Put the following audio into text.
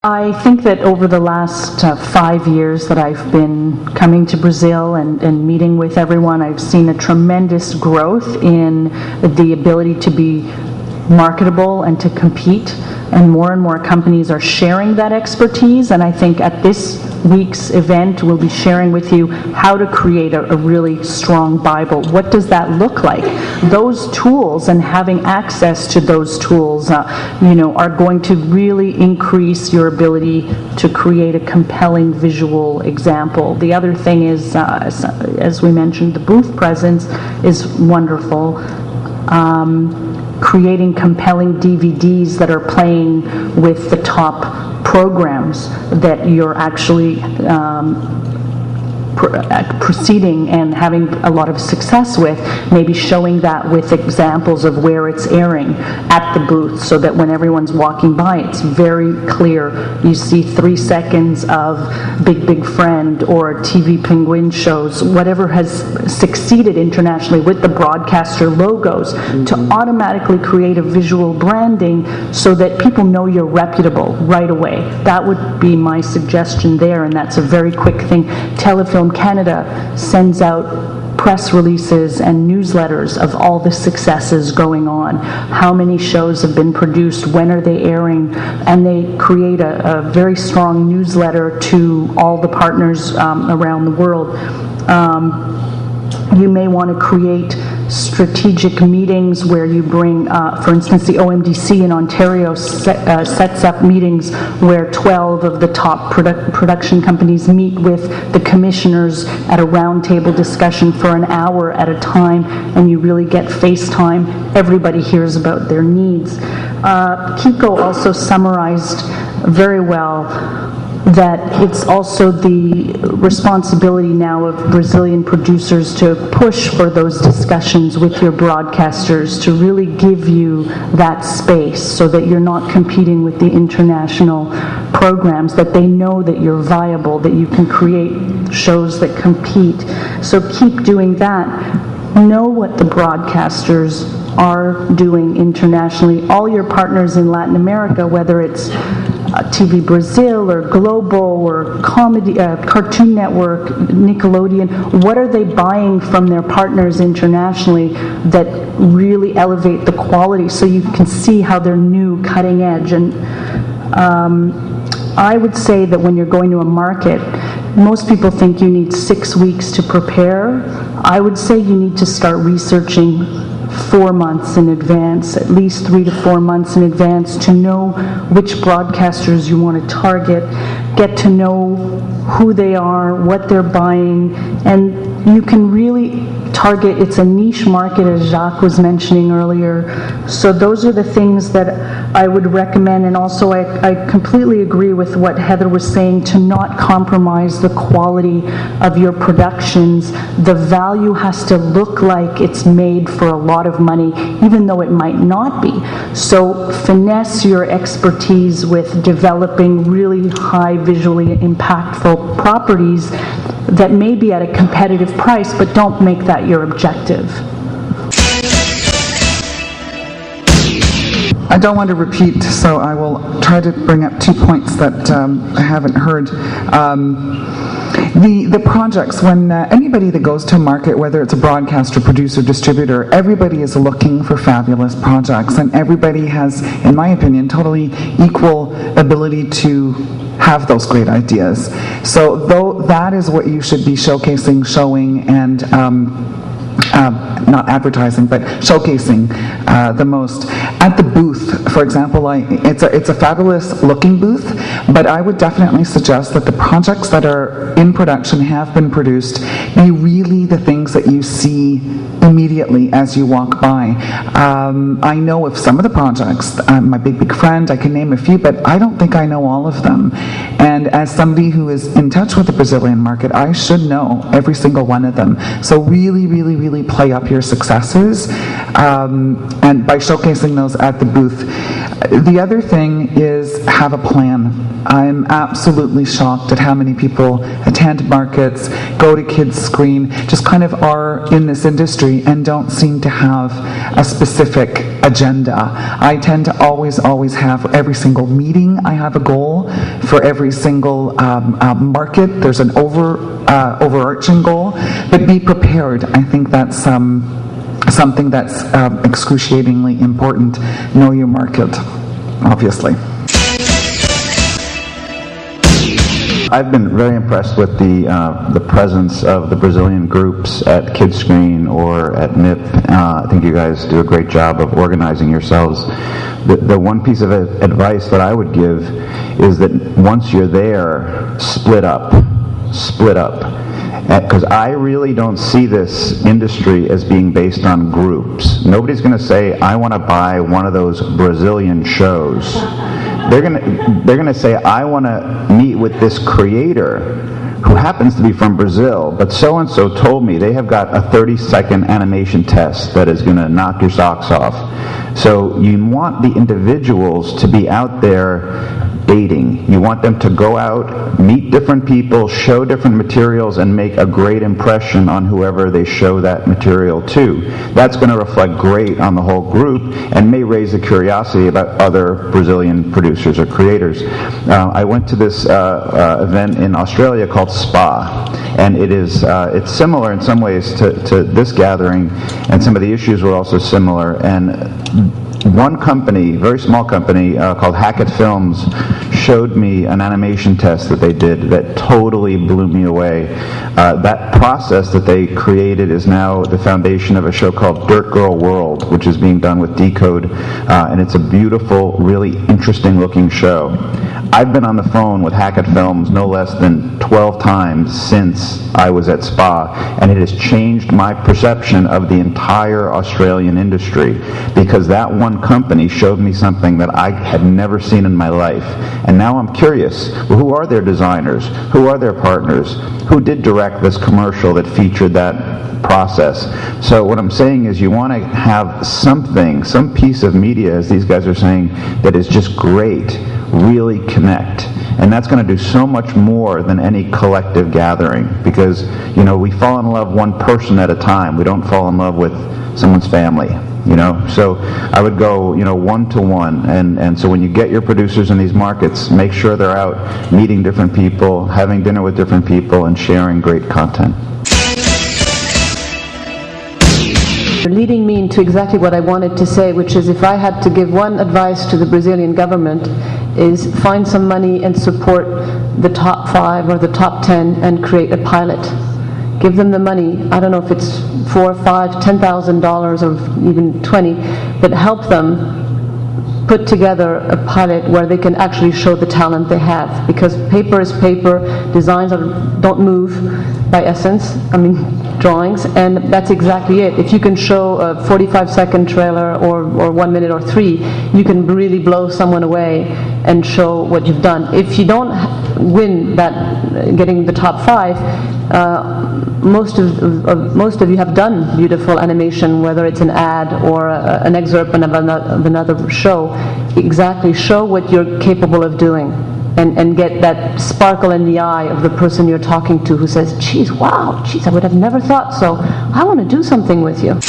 I think that over the last 5 years that I've been coming to Brazil and meeting with everyone, I've seen a tremendous growth in the ability to be marketable and to compete, and more companies are sharing that expertise. And I think at this week's event we'll be sharing with you how to create a really strong Bible. What does that look like? Those tools and having access to those tools are going to really increase your ability to create a compelling visual example. The other thing is, as we mentioned, the booth presence is wonderful. Creating compelling DVDs that are playing with the top programs that you're actually proceeding and having a lot of success with, maybe showing that with examples of where it's airing at the booth, so that when everyone's walking by, it's very clear. You see 3 seconds of Big Friend or TV Penguin shows, whatever has succeeded internationally with the broadcaster logos, to automatically create a visual branding so that people know you're reputable right away. That would be my suggestion there, and that's a very quick thing. Telefilm Canada sends out press releases and newsletters of all the successes going on, how many shows have been produced, when are they airing, and they create a very strong newsletter to all the partners around the world. You may want to create strategic meetings where you bring, for instance, the OMDC in Ontario sets up meetings where 12 of the top production companies meet with the commissioners at a roundtable discussion for an hour at a time, and you really get FaceTime. Everybody hears about their needs. Kiko also summarized very well that it's also the responsibility now of Brazilian producers to push for those discussions with your broadcasters, to really give you that space so that you're not competing with the international programs, that they know that you're viable, that you can create shows that compete. So keep doing that. Know what the broadcasters are doing internationally. All your partners in Latin America, whether it's TV Brazil or Global or Comedy, Cartoon Network, Nickelodeon, what are they buying from their partners internationally that really elevate the quality so you can see how they're new, cutting edge? And I would say that when you're going to a market, most people think you need 6 weeks to prepare. I would say you need to start researching 4 months in advance, at least 3 to 4 months in advance, to know which broadcasters you want to target, get to know who they are, what they're buying, and you can really target. It's a niche market, as Jacques was mentioning earlier. So those are the things that I would recommend. And also I completely agree with what Heather was saying, to not compromise the quality of your productions. The value has to look like it's made for a lot of money, even though it might not be. So finesse your expertise with developing really high, visually impactful properties that may be at a competitive price, but don't make that your objective. I don't want to repeat, so I will try to bring up 2 points that I haven't heard. The projects, when anybody that goes to a market, whether it's a broadcaster, producer, distributor, everybody is looking for fabulous projects, and everybody has, in my opinion, totally equal ability to have those great ideas. So though that is what you should be showcasing, showing, and not advertising, but showcasing the most. At the booth, for example, it's a fabulous looking booth, but I would definitely suggest that the projects that are in production, have been produced, be really the things that you see immediately as you walk by. I know of some of the projects, my Big Friend, I can name a few, but I don't think I know all of them. And as somebody who is in touch with the Brazilian market, I should know every single one of them. So really play up your successes, and by showcasing those at the booth. The other thing is, have a plan. I'm absolutely shocked at how many people attend markets, go to Kids Screen, just kind of are in this industry and don't seem to have a specific agenda. I tend to always have, for every single meeting, I have a goal. For every single market, there's an overarching goal. But be prepared. I think that's something that's excruciatingly important. Know your market, obviously. I've been very impressed with the presence of the Brazilian groups at Kidscreen or at MIP. I think you guys do a great job of organizing yourselves. The one piece of advice that I would give is that once you're there, split up. Because I really don't see this industry as being based on groups. Nobody's going to say, I want to buy one of those Brazilian shows. They're gonna say, I want to meet with this creator who happens to be from Brazil, but so-and-so told me they have got a 30-second animation test that is going to knock your socks off. So you want the individuals to be out there dating. You want them to go out, meet different people, show different materials, and make a great impression on whoever they show that material to. That's going to reflect great on the whole group and may raise the curiosity about other Brazilian producers or creators. I went to this event in Australia called SPA, and it's similar in some ways to this gathering, and some of the issues were also similar. And one company, very small company called Hackett Films, showed me an animation test that they did that totally blew me away. That process that they created is now the foundation of a show called Dirt Girl World, which is being done with Decode, and it's a beautiful, really interesting looking show. I've been on the phone with Hackett Films no less than 12 times since I was at SPA, and it has changed my perception of the entire Australian industry, because that one company showed me something that I had never seen in my life. And now I'm curious, well, who are their designers? Who are their partners? Who did direct this commercial that featured that process? So what I'm saying is you want to have something, some piece of media, as these guys are saying, that is just great, really connect. And that's going to do so much more than any collective gathering, because, you know, we fall in love one person at a time. We don't fall in love with someone's family, you know. So I would go, you know, one-to-one. And so when you get your producers in these markets, make sure they're out meeting different people, having dinner with different people, and sharing great content. You're leading me into exactly what I wanted to say, which is, if I had to give one advice to the Brazilian government, is find some money and support the top 5 or the top 10 and create a pilot. Give them the money. I don't know if it's $4, $5, $10,000 or even 20, but help them put together a pilot where they can actually show the talent they have. Because paper is paper, designs don't move by essence, drawings, and that's exactly it. If you can show a 45-second trailer or 1 minute or 3, you can really blow someone away and show what you've done. If you don't win that, getting the top 5, most of you have done beautiful animation, whether it's an ad or an excerpt of another show. Exactly, show what you're capable of doing, and get that sparkle in the eye of the person you're talking to who says, geez, wow, geez, I would have never thought so. I want to do something with you.